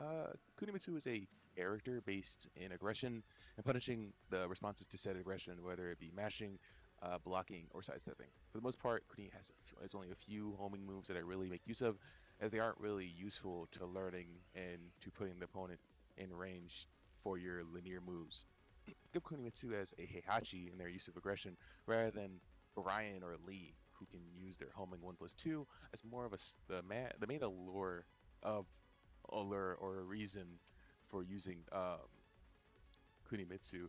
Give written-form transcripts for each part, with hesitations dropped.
Kunimitsu is a character based in aggression and punishing the responses to said aggression, whether it be mashing, blocking, or sidestepping. For the most part, Kuni has only a few homing moves that I really make use of, as they aren't really useful to learning and to putting the opponent in range for your linear moves. Think of Kunimitsu as a Heihachi in their use of aggression, rather than Orion or Lee, who can use their homing 1+2 as more of the main of allure or a reason for using Kunimitsu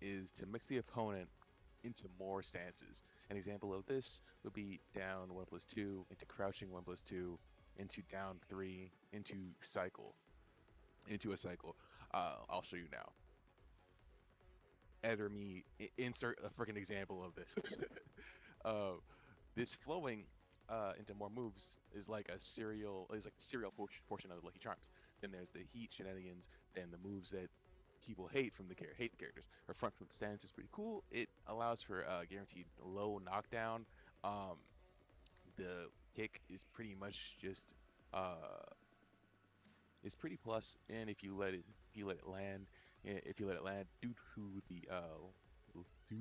is to mix the opponent into more stances. An example of this would be down 1+2 into crouching 1+2 into down 3 into a cycle. I'll show you now. Ed or me, insert a freaking example of this. uh, this flowing into more moves is like the serial portion of the Lucky Charms. Then there's the heat shenanigans, and the moves that people hate the characters. Her front flip stance is pretty cool. It allows for guaranteed low knockdown. Um, the kick uh, is pretty plus, and if you let it land, due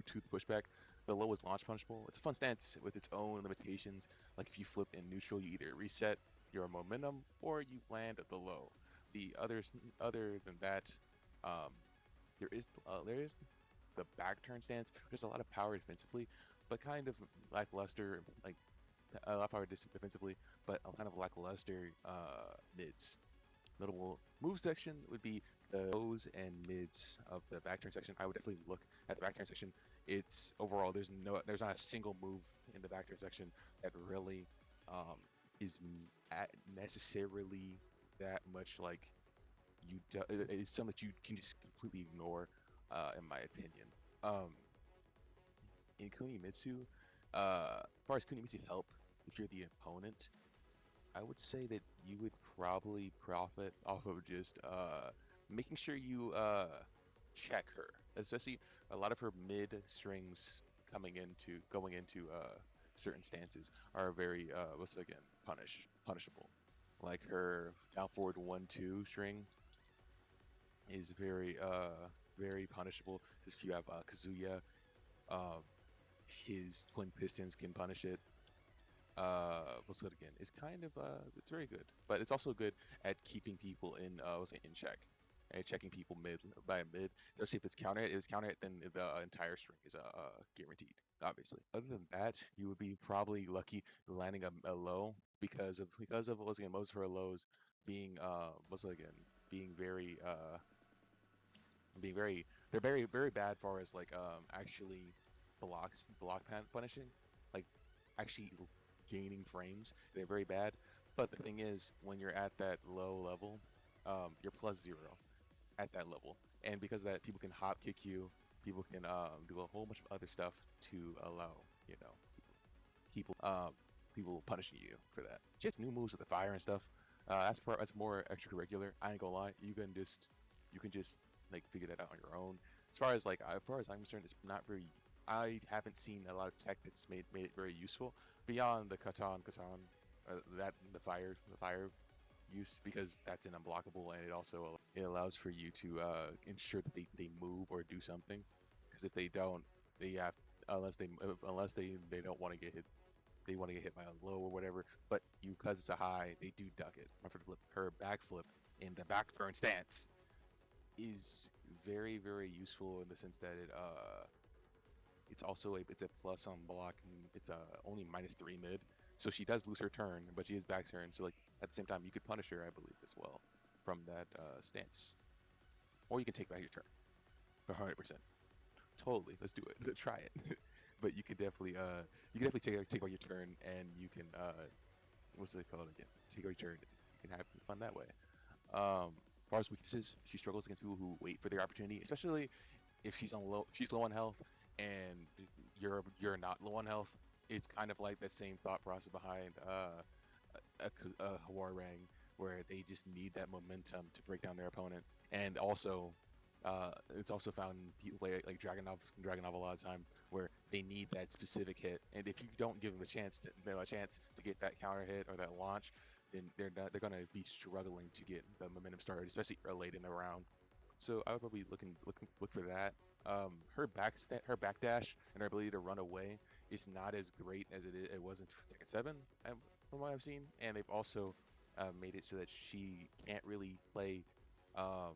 to the pushback, the low is launch punishable. It's a fun stance with its own limitations. Like if you flip in neutral, you either reset your momentum or you land at the low. Other than that, um, there is the back turn stance. There's a lot of power defensively, but kind of lackluster. Like a lot of power defensively, but a kind of lackluster mids. Notable move section would be the lows and mids of the back turn section. I would definitely look at the back turn section. It's overall there's not a single move in the back turn section that really um, is necessarily that much like it's something that you can just completely ignore, in my opinion. Um, in Kunimitsu, as far as Kunimitsu help, if you're the opponent, I would say that you would probably profit off of just making sure you check her, especially a lot of her mid strings going into certain stances are very what's it again punishable. Like her down forward 1-2 string is very punishable. If you have Kazuya, uh, his twin pistons can punish it. What's it again? It's kind of it's very good, but it's also good at keeping people in in check, and checking people mid, especially if it's counter hit, then the entire string is guaranteed, obviously. Other than that, you would be probably lucky landing a low because of what's again most of her lows being what's it again being very they're very bad far as like actually punishing, like actually gaining frames. They're very bad. But the thing is, when you're at that low level, you're +0 at that level, and because of that, people can hop kick you. People can do a whole bunch of other stuff to allow people people punishing you for that. Just new moves with the fire and stuff. That's more extracurricular. I ain't gonna lie. You can just like figure that out on your own. As far as I'm concerned, it's not very. I haven't seen a lot of tech that's made it very useful beyond the katan that the fire use, because that's an unblockable, and it allows for you to ensure that they move or do something, because if they don't, they have unless they don't want to get hit, they want to get hit by a low or whatever, but because it's a high, they do duck it. Her backflip in the back turn stance is very useful in the sense that it's a plus on block, and it's only -3 mid, so she does lose her turn, but she is back turn, so like at the same time you could punish her, I believe, as well from that stance, or you can take back your turn 100%. Totally, let's do it. Let's try it. But you can definitely take back your turn, and you can what's it called again? Take back your turn. You can have fun that way. As far as weaknesses, she struggles against people who wait for their opportunity, especially if she's low on health, and you're not low on health. It's kind of like that same thought process behind a Hwoarang, where they just need that momentum to break down their opponent, and also it's also found in people play like Dragonov a lot of time, where they need that specific hit, and if you don't give them a chance to get that counter hit or that launch, then they're gonna be struggling to get the momentum started, especially late in the round. So I would probably look for that. Her backdash and her ability to run away is not as great as it was in Tekken 7, from what I've seen. And they've also made it so that she can't really play um,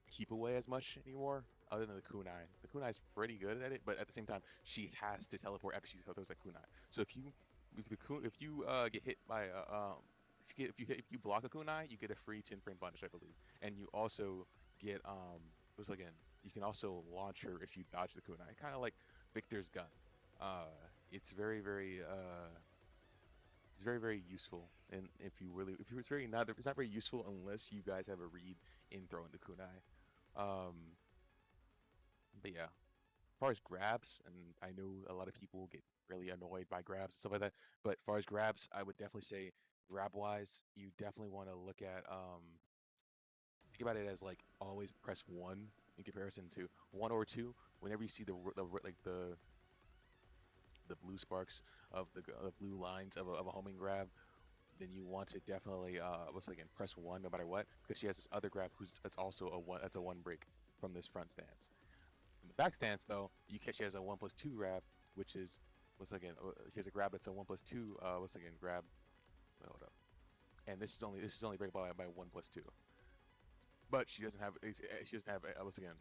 keep away as much anymore, other than the kunai. The kunai is pretty good at it, but at the same time, she has to teleport after she throws that kunai. So if you get hit by if you block a kunai, you get a free 10 frame punish, I believe, and you also get what's again. You can also launch her if you dodge the kunai, kind of like Victor's gun. Uh, it's very useful, and if it's very not it's not very useful unless you guys have a read in throwing the kunai. Um, but yeah, as far as grabs, and I know a lot of people get really annoyed by grabs and stuff like that, but as far as grabs, I would definitely say grab wise, you definitely want to look at think about it as like always press one in comparison to one or two. Whenever you see like the blue sparks of the blue lines of a homing grab, then you want to definitely press one no matter what, because she has this other grab that's also a one break from this front stance. In the back stance though, she has a 1+2 grab, which is she has a grab that's a 1+2 grab. Wait, hold up. And this is only breakable by 1+2. But she doesn't have once again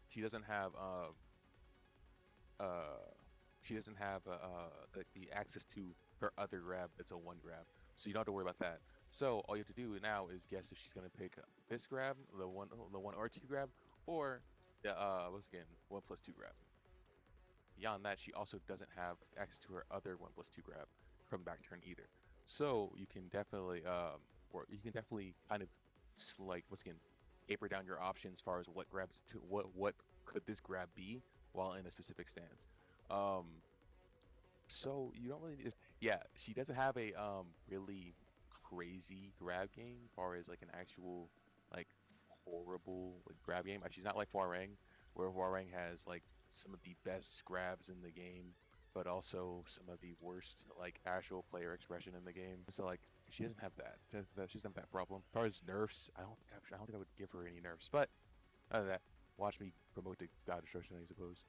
she doesn't have uh the access to her other grab that's a one grab, so you don't have to worry about that. So all you have to do now is guess if she's gonna pick this grab, the one or two grab, or the 1+2 grab. Beyond that, she also doesn't have access to her other 1+2 grab from back turn either. So you can definitely kind of like once again taper down your options as far as what could this grab be while in a specific stance. Um, so you don't really need to, yeah, she doesn't have a really crazy grab game as far as like an actual like horrible like grab game. Like she's not like Hwoarang, where Hwoarang has like some of the best grabs in the game, but also some of the worst like actual player expression in the game. So like she doesn't have that. She doesn't have that problem. As far as nerfs, I don't think I would give her any nerfs. But other than that, watch me promote the God Destruction, I suppose.